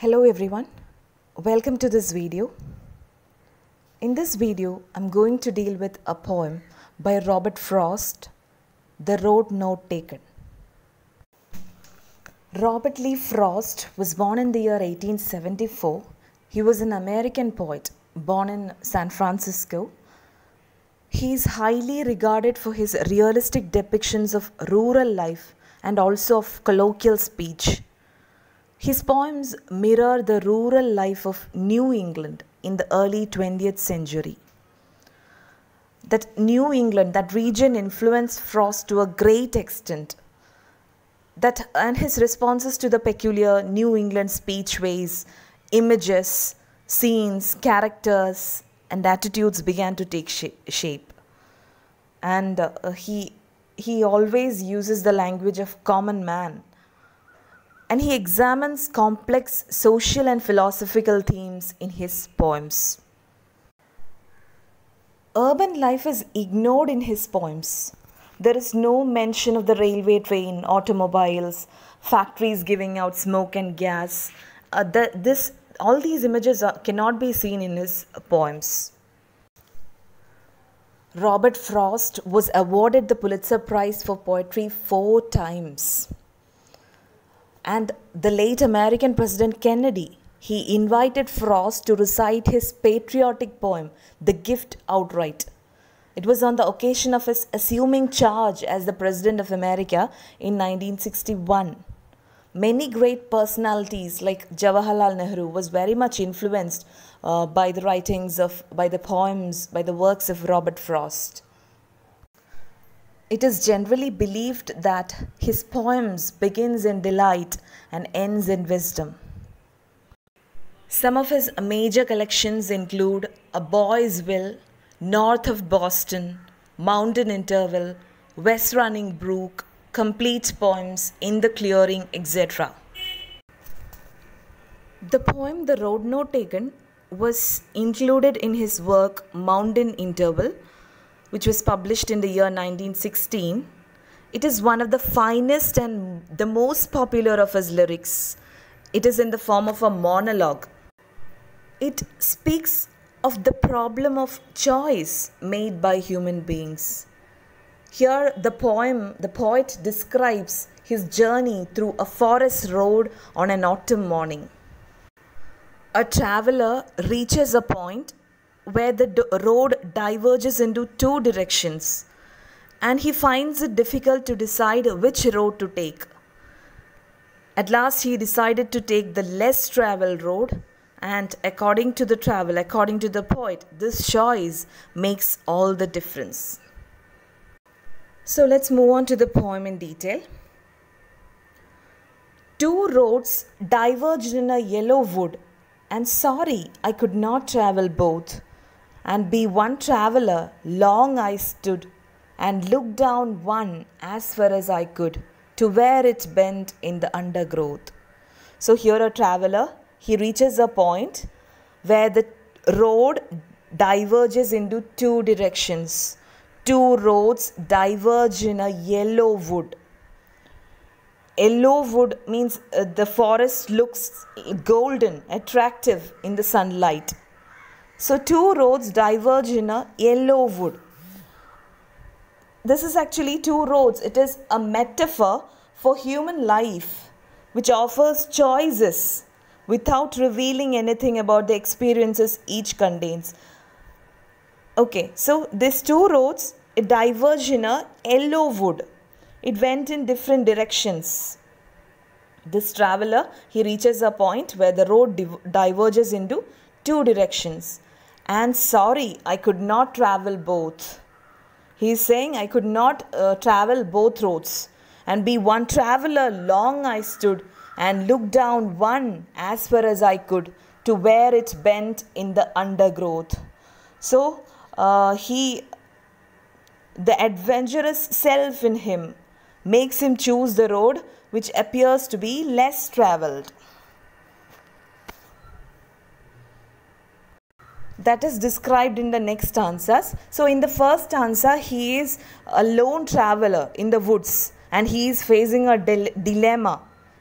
Hello everyone, welcome to this video. In this video, I'm going to deal with a poem by Robert Frost, The Road Not Taken. Robert Lee Frost was born in the year 1874. He was an American poet born in San Francisco. He is highly regarded for his realistic depictions of rural life and also of colloquial speech. His poems mirror the rural life of New England in the early 20th century. That New England, that region influenced Frost to a great extent. And his responses to the peculiar New England speechways, images, scenes, characters, and attitudes began to take shape. And he always uses the language of common man. And he examines complex social and philosophical themes in his poems. Urban life is ignored in his poems. There is no mention of the railway train, automobiles, factories giving out smoke and gas. All these images cannot be seen in his poems. Robert Frost was awarded the Pulitzer Prize for Poetry 4 times. And the late American President Kennedy, he invited Frost to recite his patriotic poem, The Gift, outright. It was on the occasion of his assuming charge as the President of America in 1961. Many great personalities like Jawaharlal Nehru was very much influenced by the poems, by the works of Robert Frost. It is generally believed that his poems begins in delight and ends in wisdom. Some of his major collections include A Boy's Will, North of Boston, Mountain Interval, West Running Brook, Complete Poems, In the Clearing, etc. The poem The Road Not Taken was included in his work Mountain Interval, which was published in the year 1916. It is one of the finest and the most popular of his lyrics. It is in the form of a monologue. It speaks of the problem of choice made by human beings. Here the poet describes his journey through a forest road on an autumn morning. A traveler reaches a point where the road diverges into two directions, and he finds it difficult to decide which road to take. At last he decided to take the less traveled road, and according to the poet, this choice makes all the difference. So let's move on to the poem in detail. Two roads diverged in a yellow wood, and sorry I could not travel both. And be one traveller, long I stood, and looked down one as far as I could, to where it bent in the undergrowth. So here a traveller, he reaches a point where the road diverges into two directions. Two roads diverge in a yellow wood. Yellow wood means the forest looks golden, attractive in the sunlight. So two roads diverge in a yellow wood. This is actually two roads. It is a metaphor for human life, which offers choices without revealing anything about the experiences each contains. Okay, so these two roads, it diverge in a yellow wood. It went in different directions. This traveler, he reaches a point where the road diverges into two directions. And sorry, I could not travel both. He is saying, I could not travel both roads. And be one traveller, long I stood, and looked down one as far as I could, to where it bent in the undergrowth. So, the adventurous self in him makes him choose the road which appears to be less travelled. That is described in the next stanzas. So in the first stanza, he is a lone traveller in the woods and he is facing a dilemma.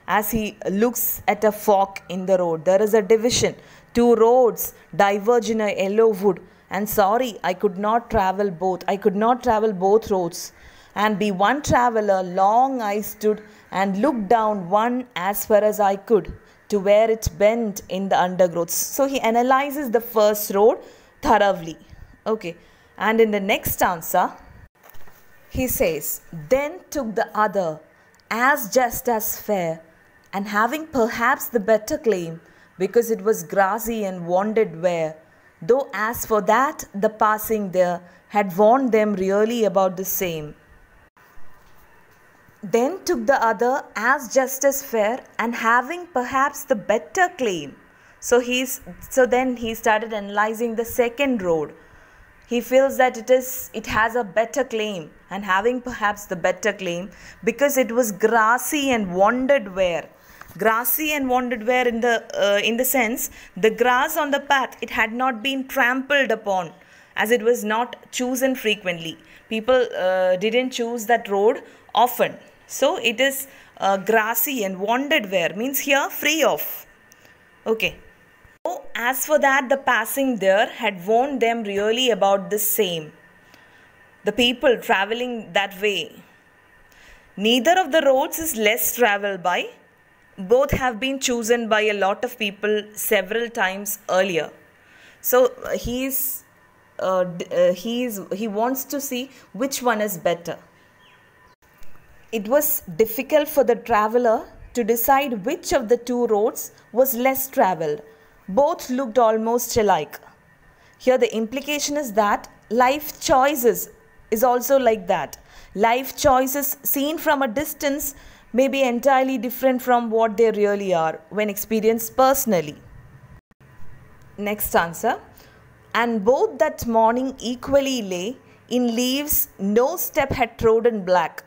as he looks at a fork in the road. There is a division. Two roads diverge in a yellow wood. And sorry, I could not travel both. I could not travel both roads. And be one traveler, long I stood and looked down one as far as I could to where it bent in the undergrowth. So he analyzes the first road thoroughly. Okay. And in the next stanza, he says, then took the other as just as fair, and having perhaps the better claim, because it was grassy and wandered where, though as for that the passing there had warned them really about the same. Then took the other as just as fair, and having perhaps the better claim. So then he started analyzing the second road. He feels that it has a better claim, and having perhaps the better claim, because it was grassy and wandered where. Grassy and wandered where in the sense, the grass on the path, it had not been trampled upon, as it was not chosen frequently. People didn't choose that road often. So it is grassy and wandered where, means here free of. Okay. So as for that, the passing there had warned them really about the same. The people traveling that way. Neither of the roads is less traveled by. Both have been chosen by a lot of people several times earlier. So he wants to see which one is better. It was difficult for the traveler to decide which of the two roads was less traveled. Both looked almost alike. Here the implication is that life choices is also like that. Life choices seen from a distance may be entirely different from what they really are when experienced personally. Next answer. And both that morning equally lay in leaves no step had trodden black.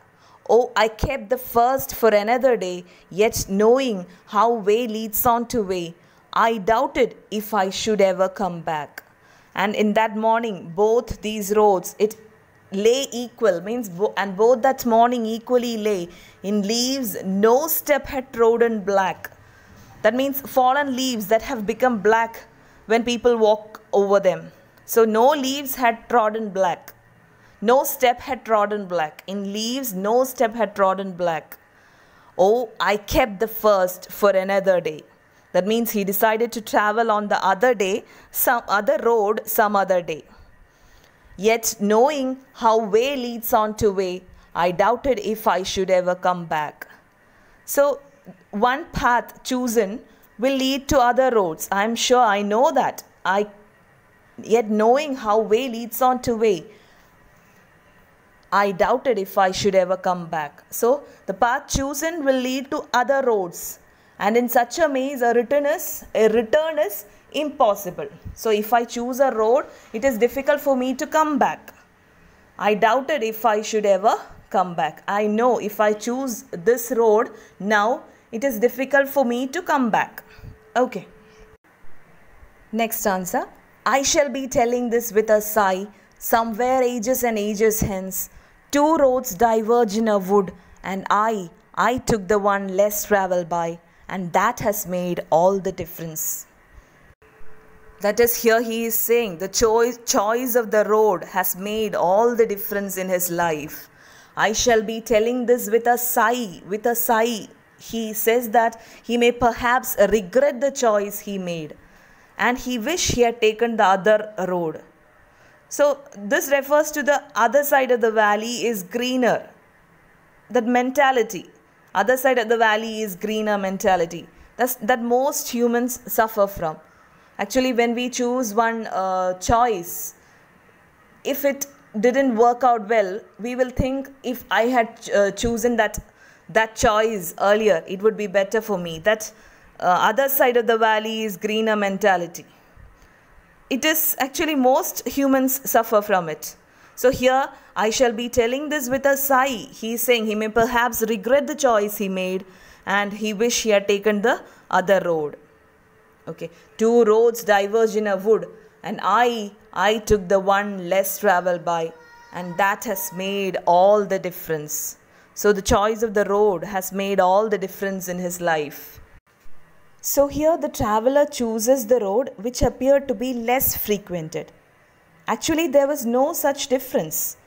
Oh, I kept the first for another day, yet knowing how way leads on to way, I doubted if I should ever come back. And in that morning, both these roads, it lay equal, means and both that morning equally lay in leaves no step had trodden black. That means fallen leaves that have become black when people walk over them. So no leaves had trodden black. No step had trodden black. In leaves no step had trodden black. Oh, I kept the first for another day. That means he decided to travel on the other day, some other road, some other day. Yet knowing how way leads on to way, I doubted if I should ever come back. So one path chosen will lead to other roads. I am sure, I know that. Yet knowing how way leads on to way, I doubted if I should ever come back. So the path chosen will lead to other roads. And in such a maze, a return is impossible. So if I choose a road, it is difficult for me to come back. I doubted if I should ever come back. I know if I choose this road now, it is difficult for me to come back. Okay. Next answer. I shall be telling this with a sigh, somewhere ages and ages hence. Two roads diverge in a wood, and I took the one less traveled by, and that has made all the difference. That is, here he is saying the choice of the road has made all the difference in his life. I shall be telling this with a sigh, with a sigh. He says that he may perhaps regret the choice he made, and he wish he had taken the other road. So this refers to the other side of the valley is greener. That mentality, other side of the valley is greener mentality. That most humans suffer from. Actually, when we choose one choice, if it didn't work out well, we will think if I had chosen that choice earlier, it would be better for me. That other side of the valley is greener mentality. It is actually most humans suffer from it. So here I shall be telling this with a sigh. He is saying he may perhaps regret the choice he made and he wish he had taken the other road. Okay, two roads diverge in a wood, and I took the one less traveled by, and that has made all the difference. So the choice of the road has made all the difference in his life. So here the traveler chooses the road which appeared to be less frequented. Actually, there was no such difference.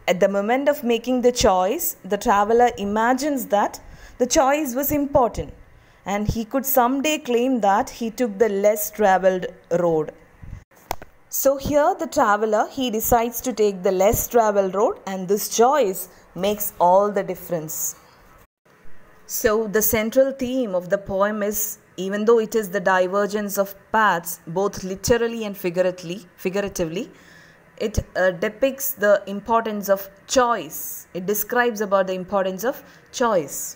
At the moment of making the choice, the traveler imagines that the choice was important and he could someday claim that he took the less traveled road. So here the traveler, he decides to take the less traveled road, and this choice makes all the difference. So the central theme of the poem is, even though it is the divergence of paths, both literally and figuratively, it depicts the importance of choice. It describes about the importance of choice.